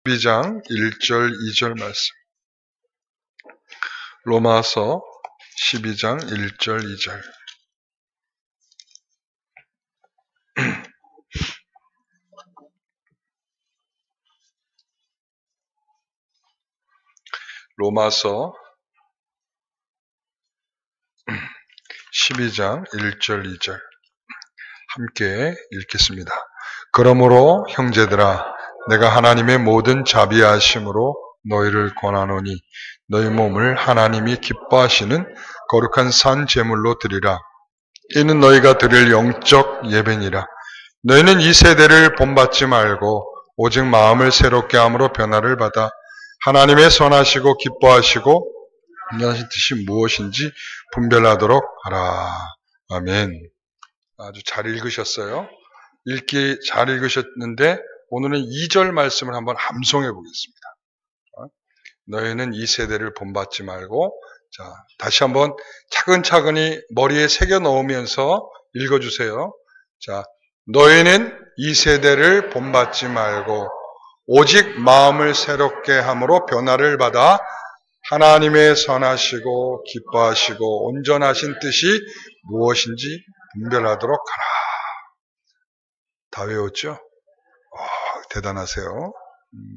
12장 1절 2절 말씀. 로마서 12장 1절 2절. 로마서 12장 1절 2절 함께 읽겠습니다. 그러므로 형제들아, 내가 하나님의 모든 자비하심으로 너희를 권하노니 너희 몸을 하나님이 기뻐하시는 거룩한 산 제물로 드리라. 이는 너희가 드릴 영적 예배니라. 너희는 이 세대를 본받지 말고 오직 마음을 새롭게 함으로 변화를 받아 하나님의 선하시고 기뻐하시고 온전하신 뜻이 무엇인지 분별하도록 하라. 아멘. 아주 잘 읽으셨어요. 읽기 잘 읽으셨는데 오늘은 2절 말씀을 한번 암송해 보겠습니다. 너희는 이 세대를 본받지 말고, 자, 다시 한번 차근차근히 머리에 새겨 넣으면서 읽어주세요. 자, 너희는 이 세대를 본받지 말고 오직 마음을 새롭게 함으로 변화를 받아 하나님의 선하시고 기뻐하시고 온전하신 뜻이 무엇인지 분별하도록 하라. 다 외웠죠? 대단하세요.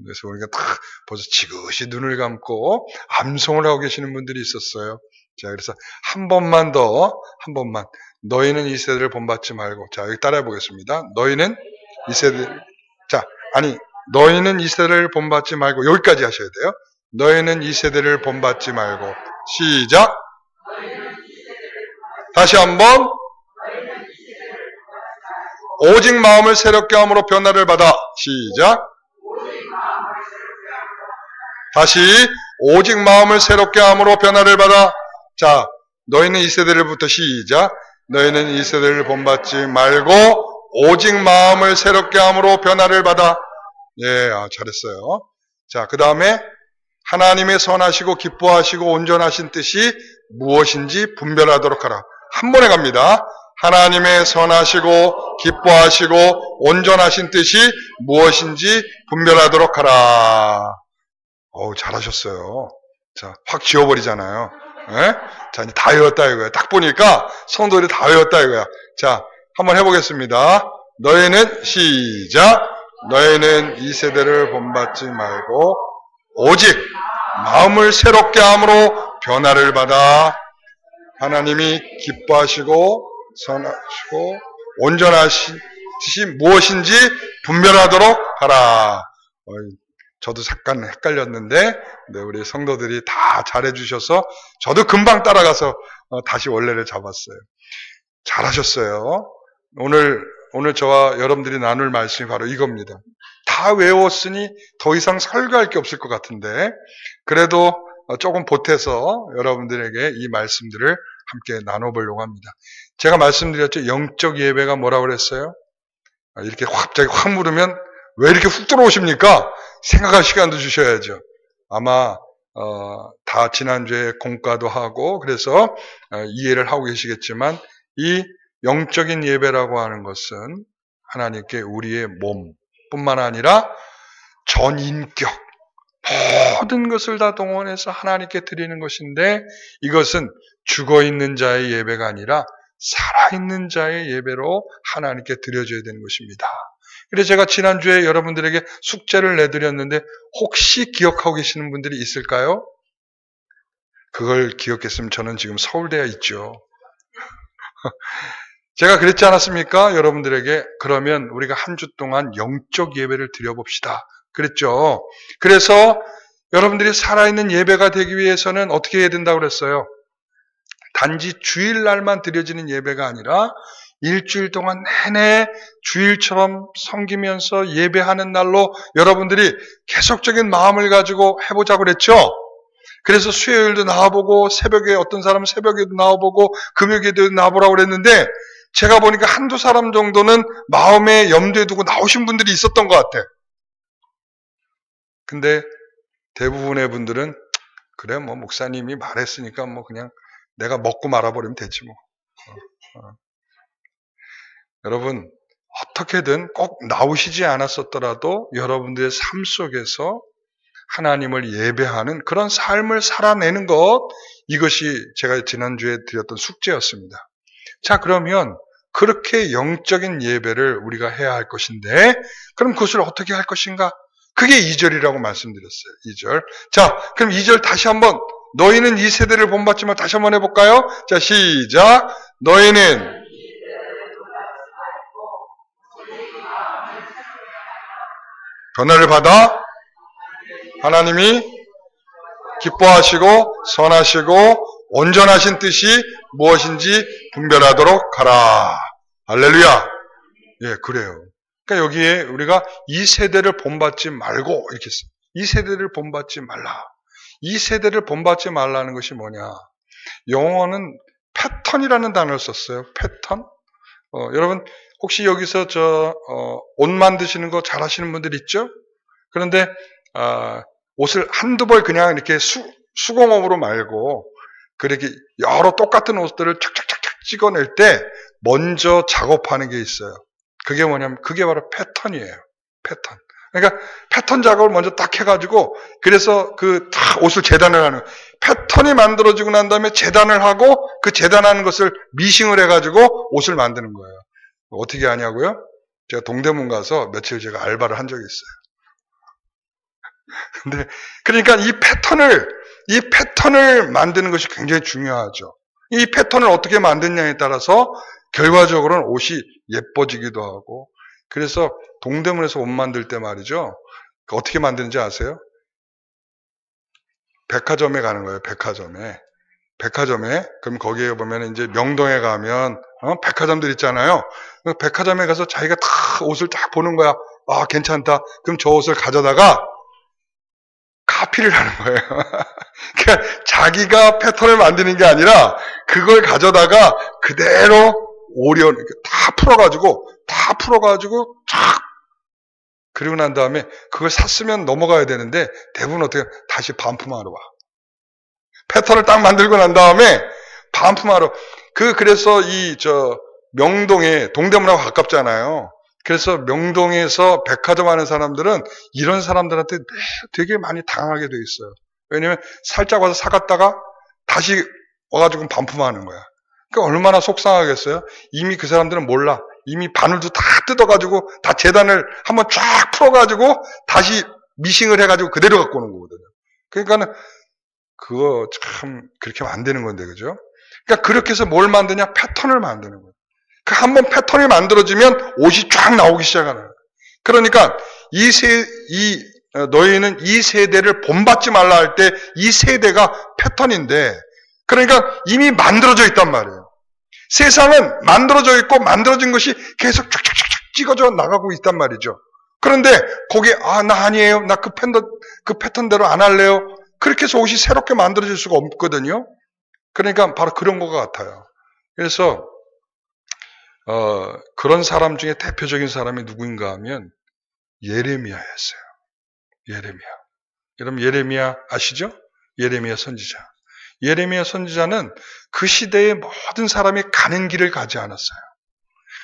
그래서 우리가 다 벌써 지그시 눈을 감고 암송을 하고 계시는 분들이 있었어요. 자, 그래서 한 번만 너희는 이 세대를 본받지 말고, 자, 여기 따라해 보겠습니다. 너희는 이 세대를 본받지 말고, 여기까지 하셔야 돼요. 너희는 이 세대를 본받지 말고, 시작. 다시 한번. 오직 마음을 새롭게 함으로 변화를 받아. 시작. 다시. 오직 마음을 새롭게 함으로 변화를 받아. 자, 너희는 이 세대를부터 시작. 너희는 이 세대를 본받지 말고 오직 마음을 새롭게 함으로 변화를 받아. 예, 잘했어요. 자, 그 다음에 하나님의 선하시고 기뻐하시고 온전하신 뜻이 무엇인지 분별하도록 하라. 한 번에 갑니다. 하나님의 선하시고 기뻐하시고 온전하신 뜻이 무엇인지 분별하도록 하라. 잘하셨어요. 자, 확 지워버리잖아요. 예? 자, 이제 다 외웠다 이거야. 딱 보니까 성도들이 다 외웠다 이거야. 자, 한번 해보겠습니다. 너희는 시작. 너희는 이 세대를 본받지 말고 오직 마음을 새롭게 함으로 변화를 받아 하나님이 기뻐하시고 선하시고 온전하신 뜻이 무엇인지 분별하도록 하라. 저도 잠깐 헷갈렸는데 우리 성도들이 다 잘해주셔서 저도 금방 따라가서 다시 원래를 잡았어요. 잘하셨어요. 오늘 저와 여러분들이 나눌 말씀이 바로 이겁니다. 다 외웠으니 더 이상 설교할 게 없을 것 같은데 그래도 조금 보태서 여러분들에게 이 말씀들을 함께 나눠보려고 합니다. 제가 말씀드렸죠. 영적 예배가 뭐라고 그랬어요? 이렇게 갑자기 확 물으면 왜 이렇게 훅 들어오십니까? 생각할 시간도 주셔야죠. 아마 다 지난주에 공과도 하고 그래서 이해를 하고 계시겠지만 이 영적인 예배라고 하는 것은 하나님께 우리의 몸뿐만 아니라 전 인격 모든 것을 다 동원해서 하나님께 드리는 것인데 이것은 죽어있는 자의 예배가 아니라 살아있는 자의 예배로 하나님께 드려져야 되는 것입니다. 그래서 제가 지난주에 여러분들에게 숙제를 내드렸는데 혹시 기억하고 계시는 분들이 있을까요? 그걸 기억했으면 저는 지금 서울대에 있죠. 제가 그랬지 않았습니까? 여러분들에게 그러면 우리가 한 주 동안 영적 예배를 드려봅시다. 그랬죠. 그래서 여러분들이 살아있는 예배가 되기 위해서는 어떻게 해야 된다고 그랬어요? 단지 주일날만 드려지는 예배가 아니라 일주일 동안 내내 주일처럼 섬기면서 예배하는 날로 여러분들이 계속적인 마음을 가지고 해보자고 그랬죠? 그래서 수요일도 나와보고 새벽에 어떤 사람은 새벽에도 나와보고 금요일에도 나와보라고 그랬는데 제가 보니까 한두 사람 정도는 마음에 염두에 두고 나오신 분들이 있었던 것 같아. 근데 대부분의 분들은 그래 뭐 목사님이 말했으니까 뭐 그냥 내가 먹고 말아버리면 되지 뭐. 여러분 어떻게든 꼭 나오시지 않았었더라도 여러분들의 삶 속에서 하나님을 예배하는 그런 삶을 살아내는 것, 이것이 제가 지난주에 드렸던 숙제였습니다. 자, 그러면 그렇게 영적인 예배를 우리가 해야 할 것인데, 그럼 그것을 어떻게 할 것인가? 그게 2절이라고 말씀드렸어요. 2절. 자, 그럼 2절 다시 한번, 너희는 이 세대를 본받지만 다시 한번 해볼까요? 자, 시작. 너희는 변화를 받아 하나님이 기뻐하시고 선하시고 온전하신 뜻이 무엇인지 분별하도록 하라. 할렐루야. 예, 그래요. 그러니까 여기에 우리가 이 세대를 본받지 말고 이렇게 써요. 이 세대를 본받지 말라. 이 세대를 본받지 말라는 것이 뭐냐? 영어는 패턴이라는 단어를 썼어요. 패턴. 여러분 혹시 여기서 옷 만드시는 거 잘하시는 분들 있죠? 그런데 옷을 한두 벌 그냥 이렇게 수공업으로 말고 그렇게 여러 똑같은 옷들을 착착착착 찍어낼 때 먼저 작업하는 게 있어요. 그게 뭐냐면 그게 바로 패턴이에요. 패턴. 그러니까 패턴 작업을 먼저 딱 해가지고 그래서 그 다 옷을 재단을 하는 패턴이 만들어지고 난 다음에 재단을 하고 그 재단하는 것을 미싱을 해가지고 옷을 만드는 거예요. 어떻게 하냐고요? 제가 동대문 가서 며칠 제가 알바를 한 적이 있어요. 근데 그러니까 이 패턴을 만드는 것이 굉장히 중요하죠. 이 패턴을 어떻게 만드냐에 따라서 결과적으로는 옷이 예뻐지기도 하고, 그래서 동대문에서 옷 만들 때 말이죠. 어떻게 만드는지 아세요? 백화점에 가는 거예요. 백화점에. 그럼 거기에 보면 이제 명동에 가면 백화점들 있잖아요. 백화점에 가서 자기가 다 옷을 딱 보는 거야. 아, 괜찮다. 그럼 저 옷을 가져다가 카피를 하는 거예요. 그러니까 자기가 패턴을 만드는 게 아니라 그걸 가져다가 그대로 오려 다 풀어가지고 탁 그리고 난 다음에 그걸 샀으면 넘어가야 되는데 대부분 어떻게 다시 반품하러 와. 패턴을 딱 만들고 난 다음에 반품하러. 그래서 명동에 동대문하고 가깝잖아요. 그래서 명동에서 백화점 하는 사람들은 이런 사람들한테 되게 많이 당하게 돼 있어요. 왜냐면 살짝 와서 사갔다가 다시 와가지고 반품하는 거야. 그러니까 얼마나 속상하겠어요? 이미 그 사람들은 몰라. 이미 바늘도 다 뜯어가지고 다 재단을 한번 쫙 풀어가지고 다시 미싱을 해가지고 그대로 갖고 오는 거거든요. 그러니까는 그거 참 그렇게 하면 안 되는 건데, 그죠? 그러니까 그렇게 해서 뭘 만드냐? 패턴을 만드는 거예요. 그 한번 패턴이 만들어지면 옷이 쫙 나오기 시작하는 거예요. 그러니까 너희는 이 세대를 본받지 말라 할 때 이 세대가 패턴인데, 그러니까 이미 만들어져 있단 말이에요. 세상은 만들어져 있고 만들어진 것이 계속 쫙쫙쫙 찍어져 나가고 있단 말이죠. 그런데 거기에 나 아니에요. 나 그 패턴대로 안 할래요. 그렇게 해서 옷이 새롭게 만들어질 수가 없거든요. 그러니까 바로 그런 것 같아요. 그래서 그런 사람 중에 대표적인 사람이 누구인가 하면 예레미야였어요. 예레미야. 여러분 예레미야 아시죠? 예레미야 선지자. 예레미야 선지자는 그 시대의 모든 사람이 가는 길을 가지 않았어요.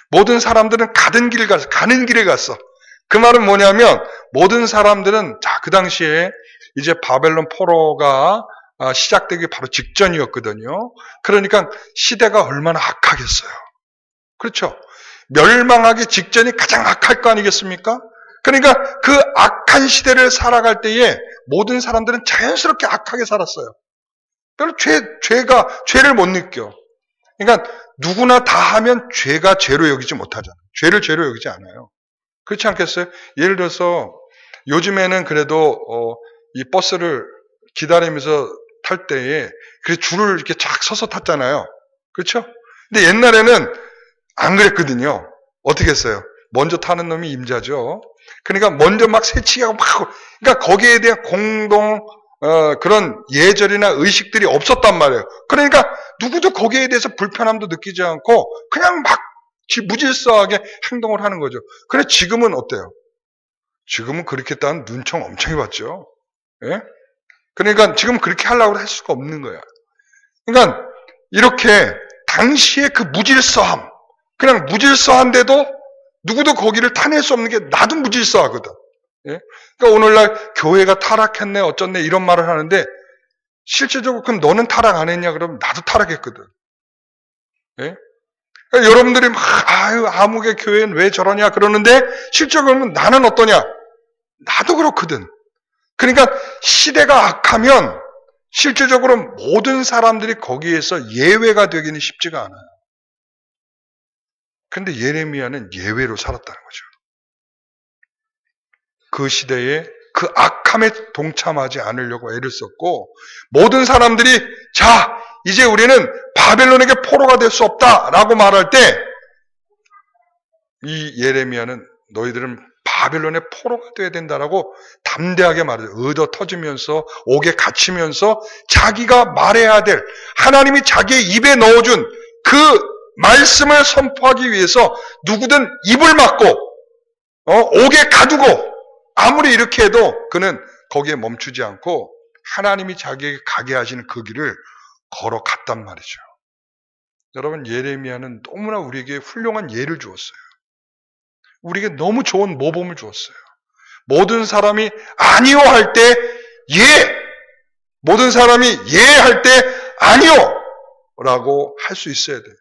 모든 사람들은 가는 길을 갔어. 그 말은 뭐냐면 모든 사람들은 그 당시에 이제 바벨론 포로가 시작되기 바로 직전이었거든요. 그러니까 시대가 얼마나 악하겠어요. 그렇죠? 멸망하기 직전이 가장 악할 거 아니겠습니까? 그러니까 그 악한 시대를 살아갈 때에 모든 사람들은 자연스럽게 악하게 살았어요. 별로 죄를 못 느껴. 그러니까 누구나 다 하면 죄가 죄로 여기지 못하잖아요. 죄를 죄로 여기지 않아요. 그렇지 않겠어요? 예를 들어서 요즘에는 그래도 이 버스를 기다리면서 탈 때에 그 줄을 이렇게 쫙 서서 탔잖아요. 그렇죠? 근데 옛날에는 안 그랬거든요. 어떻게 했어요? 먼저 타는 놈이 임자죠. 그러니까 먼저 막 새치기하고 그러니까 거기에 대한 그런 예절이나 의식들이 없었단 말이에요. 그러니까 누구도 거기에 대해서 불편함도 느끼지 않고 그냥 막 무질서하게 행동을 하는 거죠. 그래 지금은 어때요? 지금은 그렇게 했다는 눈총 엄청 해봤죠. 예? 그러니까 지금 그렇게 하려고 할 수가 없는 거야. 그러니까 이렇게 당시에 그 무질서함, 그냥 무질서한데도 누구도 거기를 타낼 수 없는 게 나도 무질서하거든. 예? 그러니까 오늘날 교회가 타락했네 어쩌네 이런 말을 하는데 실제적으로 그럼 너는 타락 안 했냐 그러면 나도 타락했거든. 예? 그러니까 여러분들이 막 아유 아무개 교회는 왜 저러냐 그러는데 실제적으로 나는 어떠냐? 나도 그렇거든. 그러니까 시대가 악하면 실제적으로 모든 사람들이 거기에서 예외가 되기는 쉽지가 않아요. 그런데 예레미야는 예외로 살았다는 거죠. 그 시대에 그 악함에 동참하지 않으려고 애를 썼고 모든 사람들이 자 이제 우리는 바벨론에게 포로가 될 수 없다라고 말할 때 이 예레미야는 너희들은 바벨론의 포로가 돼야 된다라고 담대하게 말해요. 얻어 터지면서 옥에 갇히면서 자기가 말해야 될 하나님이 자기의 입에 넣어준 그 말씀을 선포하기 위해서 누구든 입을 막고 옥에 가두고 아무리 이렇게 해도 그는 거기에 멈추지 않고 하나님이 자기에게 가게 하시는 그 길을 걸어갔단 말이죠. 여러분 예레미야는 너무나 우리에게 훌륭한 예를 주었어요. 우리에게 너무 좋은 모범을 주었어요. 모든 사람이 아니요 할 때 예! 모든 사람이 예 할 때 아니요! 라고 할 수 있어야 돼요.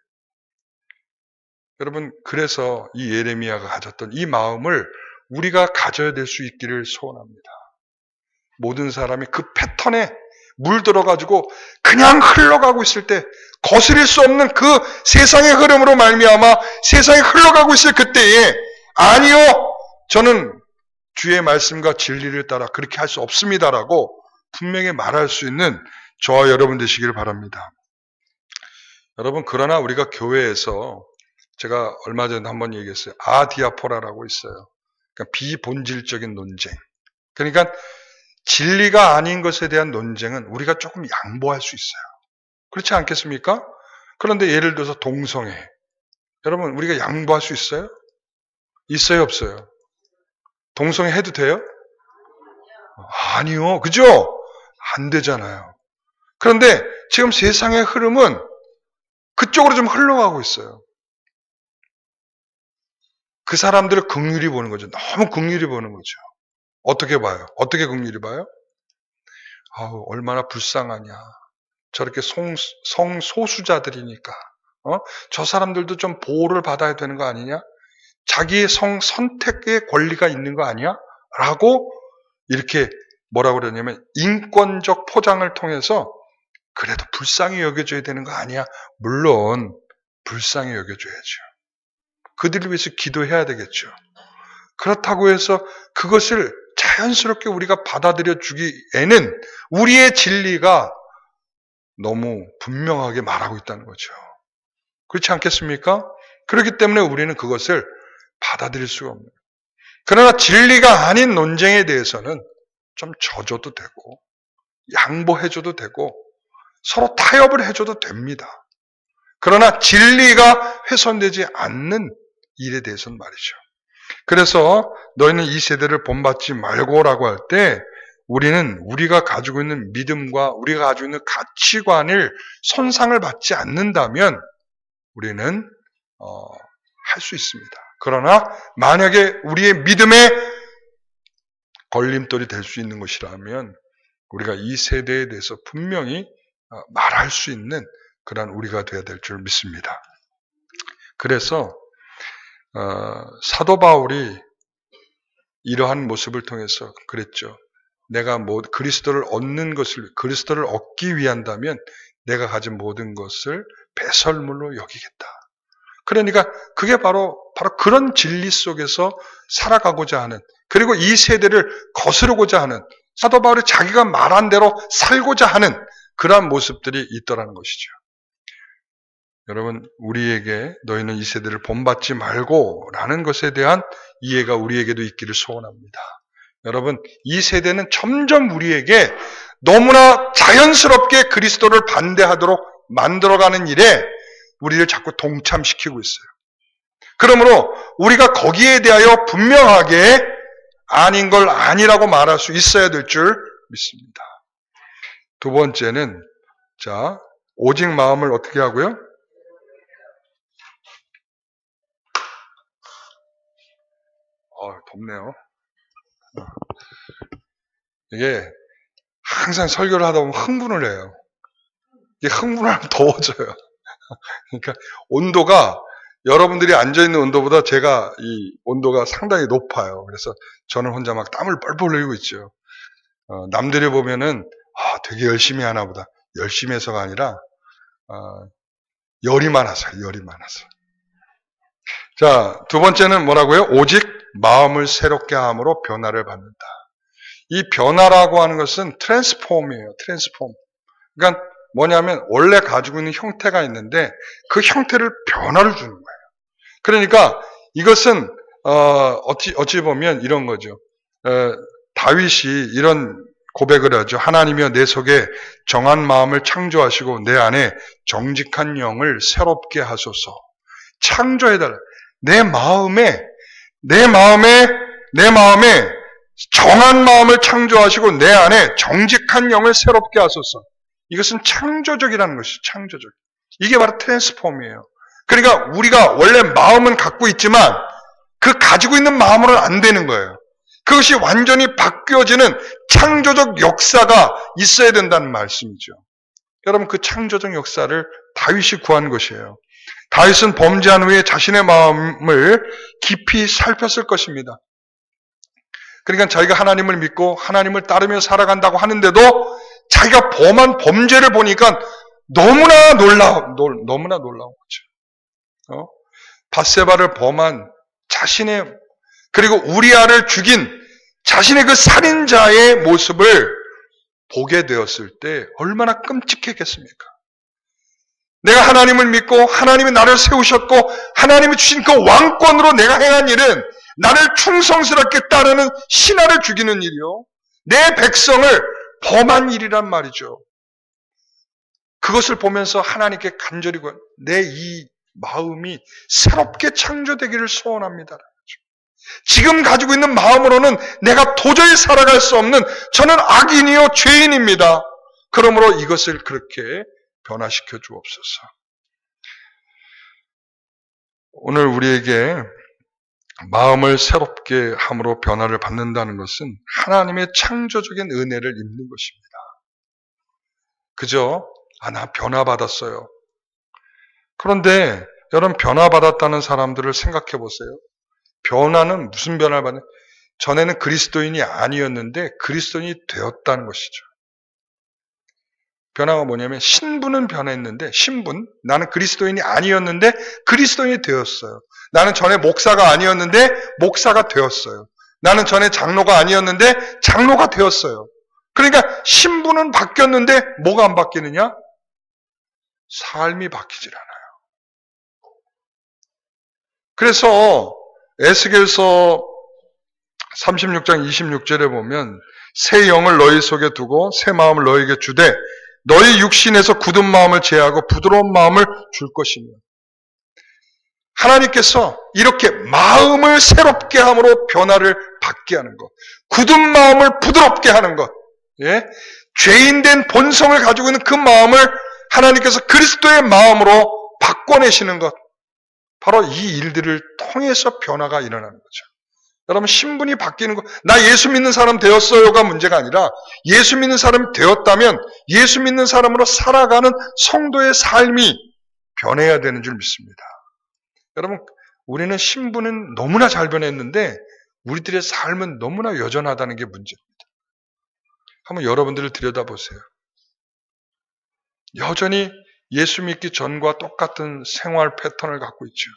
여러분 그래서 이 예레미야가 가졌던 이 마음을 우리가 가져야 될 수 있기를 소원합니다. 모든 사람이 그 패턴에 물들어가지고 그냥 흘러가고 있을 때 거스릴 수 없는 그 세상의 흐름으로 말미암아 세상에 흘러가고 있을 그때에 아니요 저는 주의 말씀과 진리를 따라 그렇게 할 수 없습니다라고 분명히 말할 수 있는 저와 여러분 되시기를 바랍니다. 여러분 그러나 우리가 교회에서 제가 얼마 전에 한번 얘기했어요. 아디아포라라고 있어요. 그러니까 비본질적인 논쟁. 그러니까 진리가 아닌 것에 대한 논쟁은 우리가 조금 양보할 수 있어요. 그렇지 않겠습니까? 그런데 예를 들어서 동성애. 여러분 우리가 양보할 수 있어요? 있어요 없어요? 동성애 해도 돼요? 아니요. 그죠? 안 되잖아요. 그런데 지금 세상의 흐름은 그쪽으로 좀 흘러가고 있어요. 그 사람들을 긍휼히 보는 거죠. 너무 긍휼히 보는 거죠. 어떻게 봐요? 어떻게 긍휼히 봐요? 아우, 얼마나 불쌍하냐. 저렇게 성소수자들이니까. 저 사람들도 좀 보호를 받아야 되는 거 아니냐? 자기의 선택의 권리가 있는 거 아니야? 라고 이렇게 뭐라고 그러냐면 인권적 포장을 통해서 그래도 불쌍히 여겨줘야 되는 거 아니야? 물론 불쌍히 여겨줘야죠. 그들을 위해서 기도해야 되겠죠. 그렇다고 해서 그것을 자연스럽게 우리가 받아들여 주기에는 우리의 진리가 너무 분명하게 말하고 있다는 거죠. 그렇지 않겠습니까? 그렇기 때문에 우리는 그것을 받아들일 수가 없는 거예요. 그러나 진리가 아닌 논쟁에 대해서는 좀 져줘도 되고 양보해줘도 되고 서로 타협을 해줘도 됩니다. 그러나 진리가 훼손되지 않는 일에 대해서는 말이죠. 그래서 너희는 이 세대를 본받지 말고라고 할 때 우리는 우리가 가지고 있는 믿음과 우리가 가지고 있는 가치관을 손상을 받지 않는다면 우리는 할 수 있습니다. 그러나 만약에 우리의 믿음에 걸림돌이 될 수 있는 것이라면 우리가 이 세대에 대해서 분명히 말할 수 있는 그런 우리가 되어야 될 줄 믿습니다. 그래서 사도 바울이 이러한 모습을 통해서 그랬죠. 내가 그리스도를 얻기 위한다면 내가 가진 모든 것을 배설물로 여기겠다. 그러니까 그게 바로 그런 진리 속에서 살아가고자 하는, 그리고 이 세대를 거스르고자 하는, 사도 바울이 자기가 말한 대로 살고자 하는 그러한 모습들이 있더라는 것이죠. 여러분, 우리에게 너희는 이 세대를 본받지 말고 라는 것에 대한 이해가 우리에게도 있기를 소원합니다. 여러분, 이 세대는 점점 우리에게 너무나 자연스럽게 그리스도를 반대하도록 만들어가는 일에 우리를 자꾸 동참시키고 있어요. 그러므로 우리가 거기에 대하여 분명하게 아닌 걸 아니라고 말할 수 있어야 될 줄 믿습니다. 두 번째는, 오직 마음을 어떻게 하고요? 덥네요. 이게 항상 설교를 하다 보면 흥분을 해요. 이게 흥분하면 더워져요. 그러니까 온도가 여러분들이 앉아있는 온도보다 제가 이 온도가 상당히 높아요. 그래서 저는 혼자 막 땀을 뻘뻘 흘리고 있죠. 남들이 보면은 되게 열심히 하나 보다. 열심히 해서가 아니라 열이 많아서. 자, 두 번째는 뭐라고요? 오직 마음을 새롭게 함으로 변화를 받는다. 이 변화라고 하는 것은 트랜스폼이에요. 트랜스폼. 그러니까 뭐냐면 원래 가지고 있는 형태가 있는데 그 형태를 변화를 주는 거예요. 그러니까 이것은 어찌 보면 이런 거죠. 다윗이 이런 고백을 하죠. 하나님이여 내 속에 정한 마음을 창조하시고 내 안에 정직한 영을 새롭게 하소서. 창조해달라. 내 마음에 정한 마음을 창조하시고 내 안에 정직한 영을 새롭게 하소서. 이것은 창조적이라는 것이죠. 창조적. 이게 바로 트랜스폼이에요. 그러니까 우리가 원래 마음은 갖고 있지만 그 가지고 있는 마음으로는 안 되는 거예요. 그것이 완전히 바뀌어지는 창조적 역사가 있어야 된다는 말씀이죠. 여러분 그 창조적 역사를 다윗이 구한 것이에요. 다윗은 범죄한 후에 자신의 마음을 깊이 살폈을 것입니다. 그러니까 자기가 하나님을 믿고 하나님을 따르며 살아간다고 하는데도 자기가 범한 범죄를 보니까 너무나 놀라운 거죠. 밧세바를 범한 자신의 그리고 우리아를 죽인 자신의 그 살인자의 모습을 보게 되었을 때 얼마나 끔찍했겠습니까? 내가 하나님을 믿고 하나님이 나를 세우셨고 하나님이 주신 그 왕권으로 내가 행한 일은 나를 충성스럽게 따르는 신하를 죽이는 일이요. 내 백성을 범한 일이란 말이죠. 그것을 보면서 하나님께 간절히 내 이 마음이 새롭게 창조되기를 소원합니다. 지금 가지고 있는 마음으로는 내가 도저히 살아갈 수 없는 저는 악인이요 죄인입니다. 그러므로 이것을 그렇게 변화시켜 주옵소서. 오늘 우리에게 마음을 새롭게 함으로 변화를 받는다는 것은 하나님의 창조적인 은혜를 입는 것입니다. 그죠? 나 변화받았어요. 그런데 여러분 변화받았다는 사람들을 생각해 보세요. 변화는 무슨 변화를 받냐? 전에는 그리스도인이 아니었는데 그리스도인이 되었다는 것이죠. 변화가 뭐냐면 신분은 변했는데 나는 그리스도인이 아니었는데 그리스도인이 되었어요. 나는 전에 목사가 아니었는데 목사가 되었어요. 나는 전에 장로가 아니었는데 장로가 되었어요. 그러니까 신분은 바뀌었는데 뭐가 안 바뀌느냐? 삶이 바뀌질 않아요. 그래서 에스겔서 36장 26절에 보면 새 영을 너희 속에 두고 새 마음을 너희에게 주되 너희 육신에서 굳은 마음을 제하고 부드러운 마음을 줄 것이며 하나님께서 이렇게 마음을 새롭게 함으로 변화를 받게 하는 것, 굳은 마음을 부드럽게 하는 것, 죄인된 본성을 가지고 있는 그 마음을 하나님께서 그리스도의 마음으로 바꿔내시는 것, 바로 이 일들을 통해서 변화가 일어나는 거죠. 여러분 신분이 바뀌는 거, 나 예수 믿는 사람 되었어요가 문제가 아니라 예수 믿는 사람이 되었다면 예수 믿는 사람으로 살아가는 성도의 삶이 변해야 되는 줄 믿습니다. 여러분 우리는 신분은 너무나 잘 변했는데 우리들의 삶은 너무나 여전하다는 게 문제입니다. 한번 여러분들을 들여다보세요. 여전히 예수 믿기 전과 똑같은 생활 패턴을 갖고 있죠.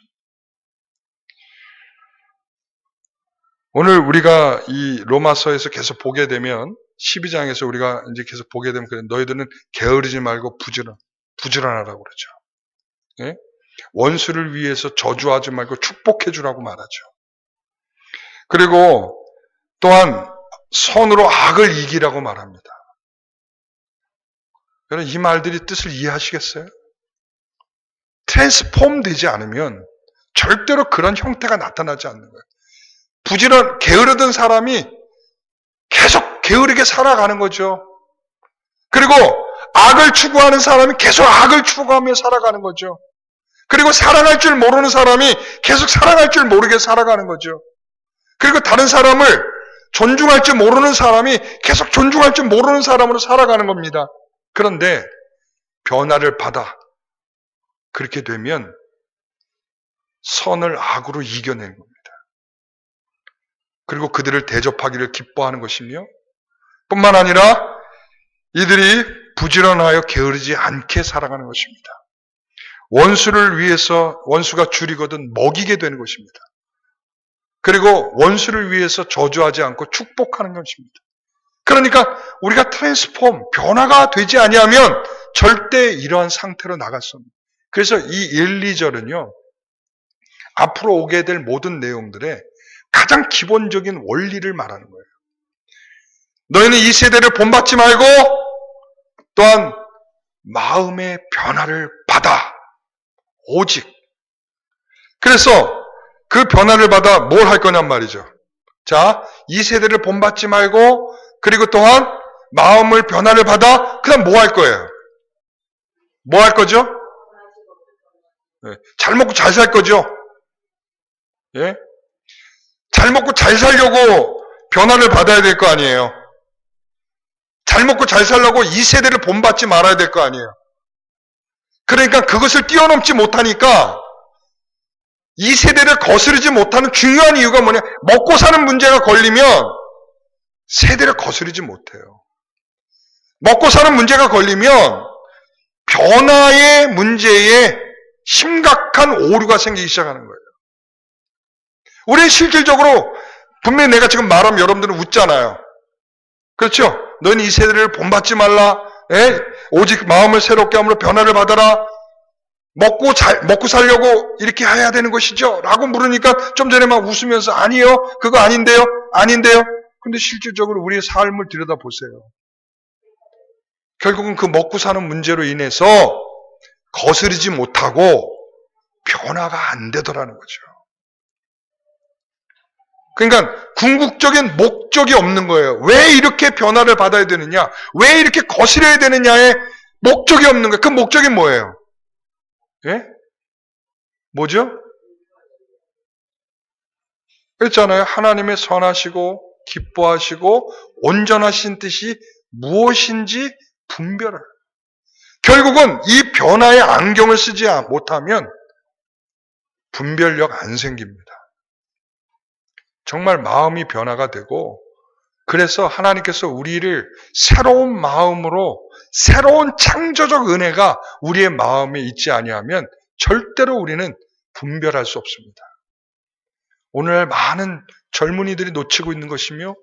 오늘 우리가 이 로마서에서 계속 보게 되면 12장에서 우리가 이제 계속 보게 되면 그래, 너희들은 게으르지 말고 부지런하라고 그러죠. 원수를 위해서 저주하지 말고 축복해 주라고 말하죠. 그리고 또한 선으로 악을 이기라고 말합니다. 여러분 이 말들이 뜻을 이해하시겠어요? 트랜스폼 되지 않으면 절대로 그런 형태가 나타나지 않는 거예요. 게으르던 사람이 계속 게으르게 살아가는 거죠. 그리고 악을 추구하는 사람이 계속 악을 추구하며 살아가는 거죠. 그리고 사랑할 줄 모르는 사람이 계속 사랑할 줄 모르게 살아가는 거죠. 그리고 다른 사람을 존중할 줄 모르는 사람이 계속 존중할 줄 모르는 사람으로 살아가는 겁니다. 그런데 변화를 받아 그렇게 되면 선을 악으로 이겨내는 겁니다. 그리고 그들을 대접하기를 기뻐하는 것이며 뿐만 아니라 이들이 부지런하여 게으르지 않게 살아가는 것입니다. 원수를 위해서 원수가 줄이거든 먹이게 되는 것입니다. 그리고 원수를 위해서 저주하지 않고 축복하는 것입니다. 그러니까 우리가 변화가 되지 아니하면 절대 이러한 상태로 나갈 수 없습니다. 그래서 이 1, 2절은요. 앞으로 오게 될 모든 내용들의 가장 기본적인 원리를 말하는 거예요. 너희는 이 세대를 본받지 말고 또한 마음의 변화를 받아. 오직. 그래서 그 변화를 받아 뭘 할 거냔 말이죠. 자, 이 세대를 본받지 말고 그리고 또한 마음을 변화를 받아 그 다음 뭐 할 거예요? 뭐 할 거죠? 네, 잘 먹고 잘 살 거죠? 예? 잘 먹고 잘 살려고 변화를 받아야 될 거 아니에요. 잘 먹고 잘 살려고 이 세대를 본받지 말아야 될 거 아니에요. 그러니까 그것을 뛰어넘지 못하니까 이 세대를 거스르지 못하는 중요한 이유가 뭐냐? 먹고 사는 문제가 걸리면 세대를 거스르지 못해요. 먹고 사는 문제가 걸리면 변화의 문제에 심각한 오류가 생기기 시작하는 거예요. 우리는 실질적으로 분명히 내가 지금 말하면 여러분들은 웃잖아요. 그렇죠? 너는 이 세대를 본받지 말라. 오직 마음을 새롭게 함으로 변화를 받아라. 먹고 살려고 이렇게 해야 되는 것이죠? 라고 물으니까 좀 전에 막 웃으면서 아니요. 그거 아닌데요. 아닌데요. 근데 실질적으로 우리의 삶을 들여다보세요. 결국은 그 먹고 사는 문제로 인해서 거스르지 못하고 변화가 안 되더라는 거죠. 그러니까 궁극적인 목적이 없는 거예요. 왜 이렇게 변화를 받아야 되느냐? 왜 이렇게 거스려야 되느냐에 목적이 없는 거예요. 그 목적이 뭐예요? 예? 뭐죠? 그렇잖아요. 하나님의 선하시고 기뻐하시고 온전하신 뜻이 무엇인지 분별을. 결국은 이 변화의 안경을 쓰지 못하면 분별력 안 생깁니다. 정말 마음이 변화가 되고 그래서 하나님께서 우리를 새로운 마음으로 새로운 창조적 은혜가 우리의 마음에 있지 아니하면 절대로 우리는 분별할 수 없습니다. 오늘날 많은 젊은이들이 놓치고 있는 것이며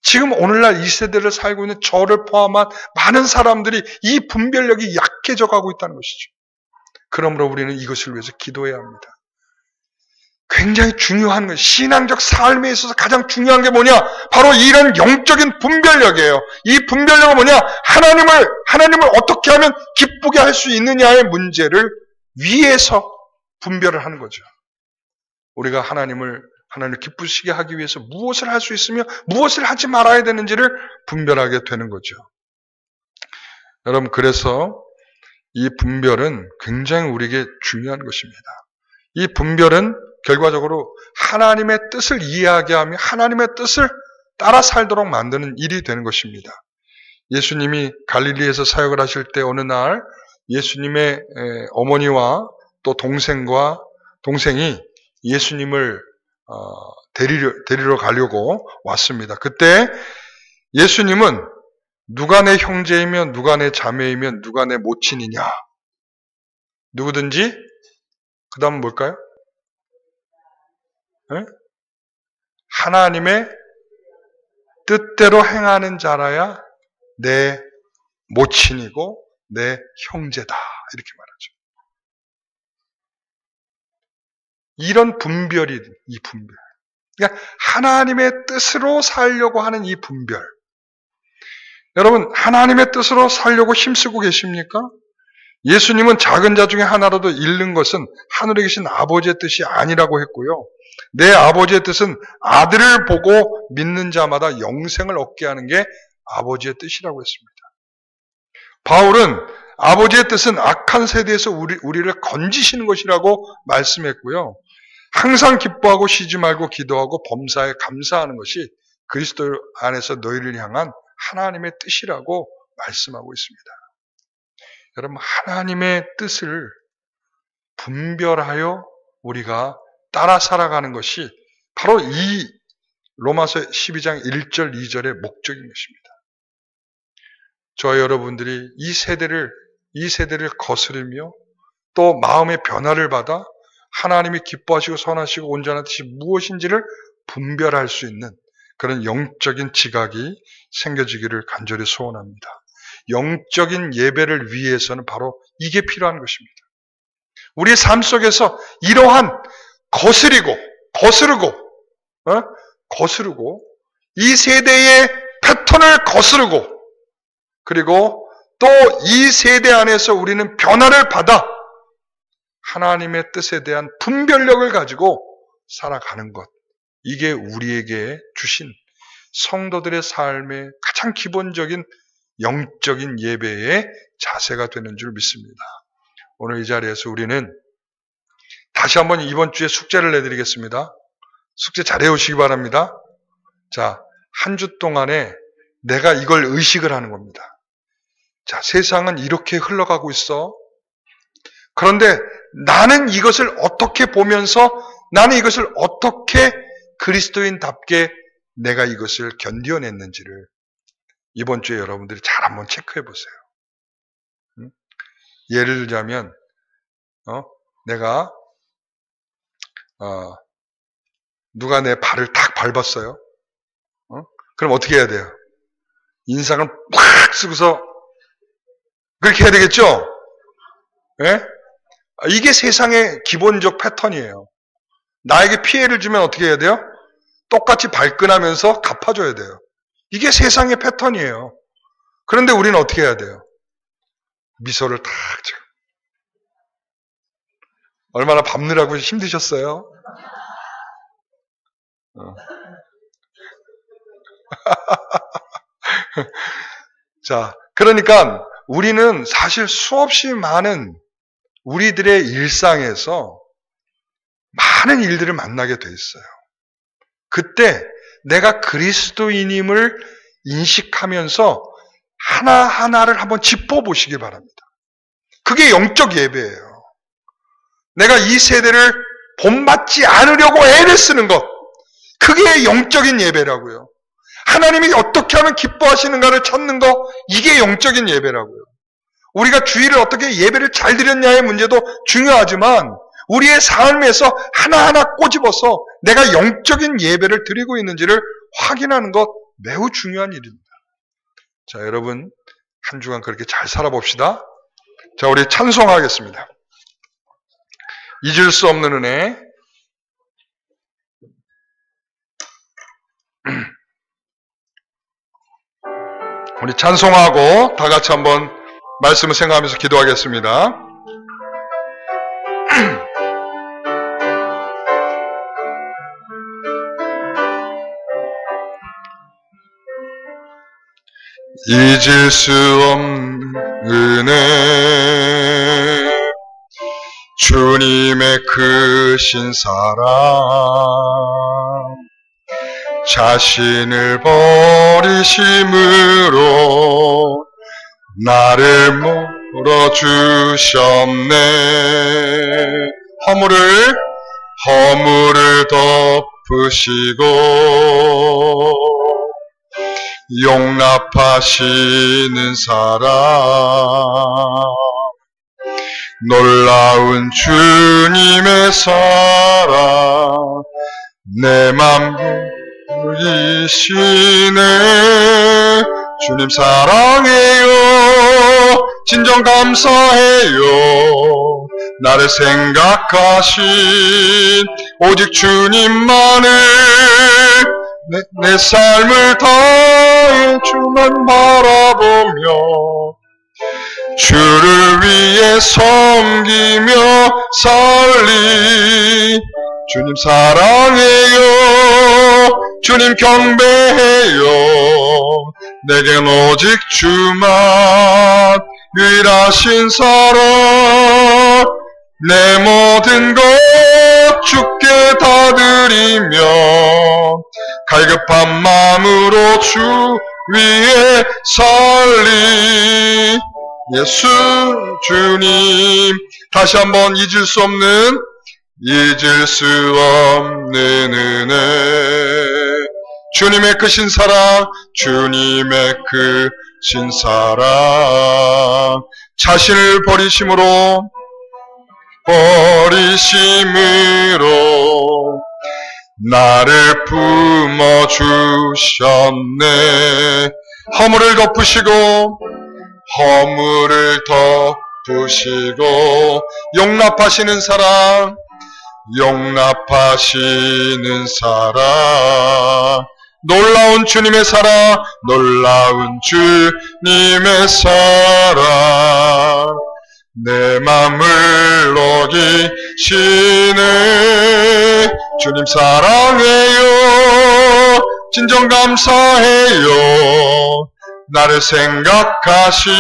지금 오늘날 이 세대를 살고 있는 저를 포함한 많은 사람들이 이 분별력이 약해져 가고 있다는 것이죠. 그러므로 우리는 이것을 위해서 기도해야 합니다. 굉장히 중요한 것, 신앙적 삶에 있어서 가장 중요한 게 뭐냐? 바로 이런 영적인 분별력이에요. 이 분별력은 뭐냐? 하나님을 어떻게 하면 기쁘게 할 수 있느냐의 문제를 위해서 분별을 하는 거죠. 우리가 하나님을 기쁘시게 하기 위해서 무엇을 할 수 있으며 무엇을 하지 말아야 되는지를 분별하게 되는 거죠. 여러분, 그래서 이 분별은 굉장히 우리에게 중요한 것입니다. 이 분별은 결과적으로 하나님의 뜻을 이해하게 하며 하나님의 뜻을 따라 살도록 만드는 일이 되는 것입니다. 예수님이 갈릴리에서 사역을 하실 때 어느 날 예수님의 어머니와 또 동생이 예수님을 데리러 가려고 왔습니다. 그때 예수님은 누가 내 형제이면 누가 내 자매이면 누가 내 모친이냐? 누구든지 그 다음은 뭘까요? 하나님의 뜻대로 행하는 자라야 내 모친이고 내 형제다. 이렇게 말하죠. 이런 분별이 이 분별. 그러니까 하나님의 뜻으로 살려고 하는 이 분별. 여러분, 하나님의 뜻으로 살려고 힘쓰고 계십니까? 예수님은 작은 자 중에 하나라도 잃는 것은 하늘에 계신 아버지의 뜻이 아니라고 했고요. 내 아버지의 뜻은 아들을 보고 믿는 자마다 영생을 얻게 하는 게 아버지의 뜻이라고 했습니다. 바울은 아버지의 뜻은 악한 세대에서 우리를 건지시는 것이라고 말씀했고요. 항상 기뻐하고 쉬지 말고 기도하고 범사에 감사하는 것이 그리스도 안에서 너희를 향한 하나님의 뜻이라고 말씀하고 있습니다. 여러분, 하나님의 뜻을 분별하여 우리가 따라 살아가는 것이 바로 이 로마서 12장 1절 2절의 목적인 것입니다. 저와 여러분들이 이 세대를 거스르며 또 마음의 변화를 받아 하나님이 기뻐하시고 선하시고 온전한 뜻이 무엇인지를 분별할 수 있는 그런 영적인 지각이 생겨지기를 간절히 소원합니다. 영적인 예배를 위해서는 바로 이게 필요한 것입니다. 우리의 삶 속에서 이러한 거스르고 이 세대의 패턴을 거스르고 그리고 또 이 세대 안에서 우리는 변화를 받아 하나님의 뜻에 대한 분별력을 가지고 살아가는 것, 이게 우리에게 주신 성도들의 삶의 가장 기본적인 영적인 예배의 자세가 되는 줄 믿습니다. 오늘 이 자리에서 우리는 다시 한번 이번 주에 숙제를 내드리겠습니다. 숙제 잘 해오시기 바랍니다. 자, 한 주 동안에 내가 이걸 의식을 하는 겁니다. 자, 세상은 이렇게 흘러가고 있어. 그런데 나는 이것을 어떻게 보면서 나는 이것을 어떻게 그리스도인답게 내가 이것을 견뎌냈는지를 이번 주에 여러분들이 잘 한번 체크해 보세요. 예를 들자면 내가 누가 내 발을 탁 밟았어요. 그럼 어떻게 해야 돼요? 인상을 팍 쓰고서 그렇게 해야 되겠죠? 예? 이게 세상의 기본적 패턴이에요. 나에게 피해를 주면 어떻게 해야 돼요? 똑같이 발끈하면서 갚아줘야 돼요. 이게 세상의 패턴이에요. 그런데 우리는 어떻게 해야 돼요? 미소를 탁 지금. 얼마나 밟느라고 힘드셨어요? 자, 그러니까 우리는 사실 수없이 많은 우리들의 일상에서 많은 일들을 만나게 돼 있어요. 그때 내가 그리스도인임을 인식하면서 하나하나를 한번 짚어보시기 바랍니다. 그게 영적 예배예요. 내가 이 세대를 본받지 않으려고 애를 쓰는 것, 그게 영적인 예배라고요. 하나님이 어떻게 하면 기뻐하시는가를 찾는 것, 이게 영적인 예배라고요. 우리가 주일을 어떻게 예배를 잘 드렸냐의 문제도 중요하지만 우리의 삶에서 하나하나 꼬집어서 내가 영적인 예배를 드리고 있는지를 확인하는 것 매우 중요한 일입니다. 자, 여러분 한 주간 그렇게 잘 살아봅시다. 자, 우리 찬송하겠습니다. 잊을 수 없는 은혜. 우리 찬송하고 다 같이 한번 말씀을 생각하면서 기도하겠습니다. 잊을 수 없는 은혜, 주님의 크신 사랑, 자신을 버리심으로 나를 물어주셨네. 허물을 덮으시고 용납하시는 사랑, 놀라운 주님의 사랑, 내 맘 이시네. 주님 사랑해요. 진정 감사해요. 나를 생각하신 오직 주님만을 내 삶을 다해 주만 바라보며 주를 위해 섬기며 살리. 주님 사랑해요. 주님 경배해요. 내겐 오직 주만 유일하신 사랑. 내 모든 것 주께 주께 다 드리며 갈급한 마음으로 주 위에 설리. 예수 주님, 다시 한번 잊을 수 없는 은혜. 주님의 크신 사랑, 주님의 크신 사랑, 자신을 버리심으로 나를 품어주셨네. 허물을 덮으시고 용납하시는 사랑, 놀라운 주님의 사랑, 내 맘을 녹이시네. 주님 사랑해요, 진정 감사해요. 나를 생각하신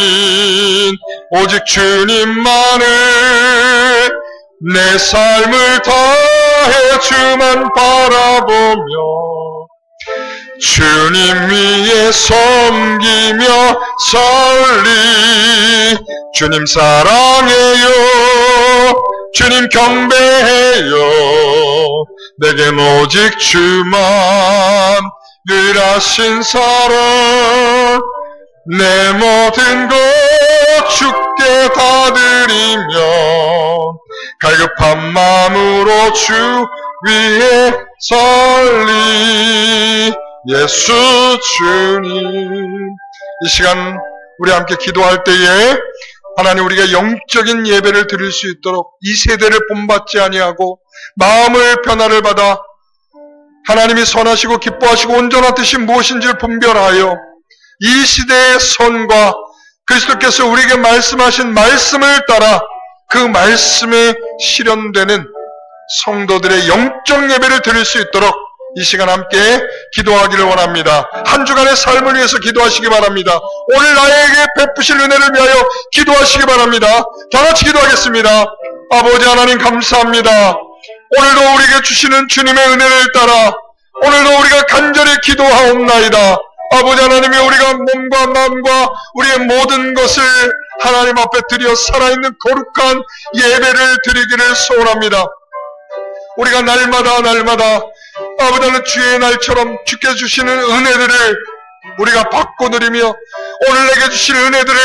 오직 주님만을, 내 삶을 다해 주만 바라보며 주님 위에 섬기며 설리. 주님 사랑해요, 주님 경배해요. 내겐 오직 주만 유일하신 사랑. 내 모든 것 주께 다 드리며 갈급한 마음으로 주 위에 설리. 예수 주님. 이 시간 우리 함께 기도할 때에 하나님, 우리가 영적인 예배를 드릴 수 있도록 이 세대를 본받지 아니하고 마음을 변화를 받아 하나님이 선하시고 기뻐하시고 온전한 뜻이 무엇인지를 분별하여 이 시대의 선과 그리스도께서 우리에게 말씀하신 말씀을 따라 그 말씀에 실현되는 성도들의 영적 예배를 드릴 수 있도록 이 시간 함께 기도하기를 원합니다. 한 주간의 삶을 위해서 기도하시기 바랍니다. 오늘 나에게 베푸실 은혜를 위하여 기도하시기 바랍니다. 다같이 기도하겠습니다. 아버지 하나님 감사합니다. 오늘도 우리에게 주시는 주님의 은혜를 따라 오늘도 우리가 간절히 기도하옵나이다. 아버지 하나님이 우리가 몸과 마음과 우리의 모든 것을 하나님 앞에 드려 살아있는 거룩한 예배를 드리기를 소원합니다. 우리가 날마다 아버지 하나님 주의 날처럼 주께 주시는 은혜들을 우리가 받고 누리며 오늘 내게 주실 은혜들을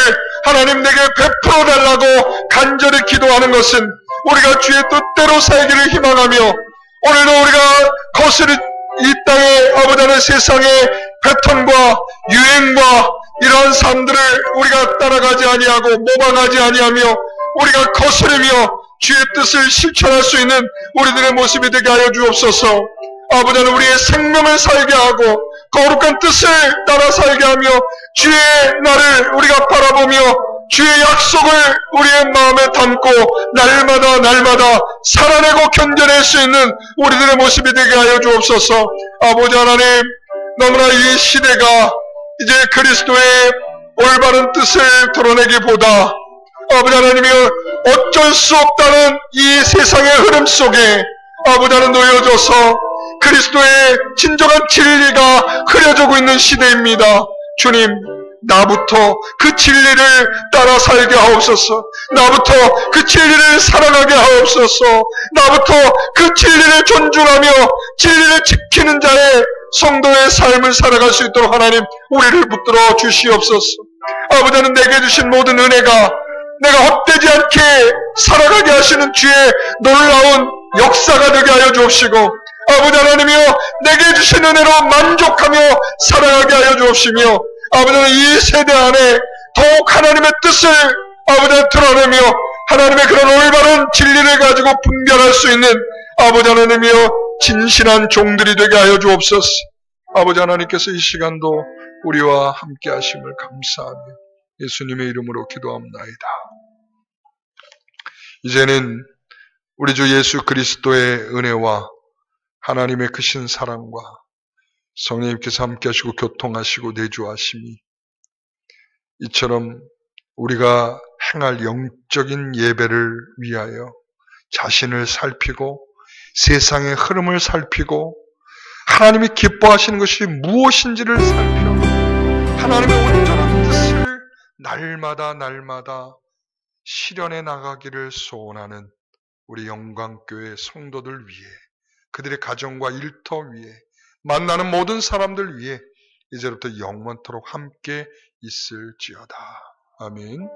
하나님 내게 베풀어 달라고 간절히 기도하는 것은 우리가 주의 뜻대로 살기를 희망하며 오늘도 우리가 거스르 이 땅에 아버지 하나님 세상의 패턴과 유행과 이러한 삶들을 우리가 따라가지 아니하고 모방하지 아니하며 우리가 거스르며 주의 뜻을 실천할 수 있는 우리들의 모습이 되게 하여 주옵소서. 아버지 하나님 우리의 생명을 살게 하고 거룩한 뜻을 따라 살게 하며 주의 날을 우리가 바라보며 주의 약속을 우리의 마음에 담고 날마다 살아내고 견뎌낼 수 있는 우리들의 모습이 되게 하여 주옵소서. 아버지 하나님, 너무나 이 시대가 이제 그리스도의 올바른 뜻을 드러내기보다 아버지 하나님이 어쩔 수 없다는 이 세상의 흐름 속에 아버지 하나님 놓여져서 그리스도의 진정한 진리가 흐려지고 있는 시대입니다. 주님, 나부터 그 진리를 따라 살게 하옵소서. 나부터 그 진리를 사랑하게 하옵소서. 나부터 그 진리를 존중하며 진리를 지키는 자의 성도의 삶을 살아갈 수 있도록 하나님 우리를 붙들어 주시옵소서. 아버지 하나님, 내게 주신 모든 은혜가 내가 헛되지 않게 살아가게 하시는 주의 놀라운 역사가 되게 하여 주옵시고 아버지 하나님이여 내게 주신 은혜로 만족하며 살아가게 하여 주옵시며 아버지 하나님 이 세대 안에 더욱 하나님의 뜻을 아버지 하나님 드러내며 하나님의 그런 올바른 진리를 가지고 분별할 수 있는 아버지 하나님이여 진실한 종들이 되게 하여 주옵소서. 아버지 하나님께서 이 시간도 우리와 함께 하심을 감사하며 예수님의 이름으로 기도합나이다. 이제는 우리 주 예수 그리스도의 은혜와 하나님의 크신 사랑과 성령님께서 함께 하시고 교통하시고 내주하심이 이처럼 우리가 행할 영적인 예배를 위하여 자신을 살피고 세상의 흐름을 살피고 하나님이 기뻐하시는 것이 무엇인지를 살펴 하나님의 온전한 뜻을 날마다 실현해 나가기를 소원하는 우리 영광교회 성도들 위해, 그들의 가정과 일터 위에, 만나는 모든 사람들 위해 이제부터 영원토록 함께 있을지어다. 아멘.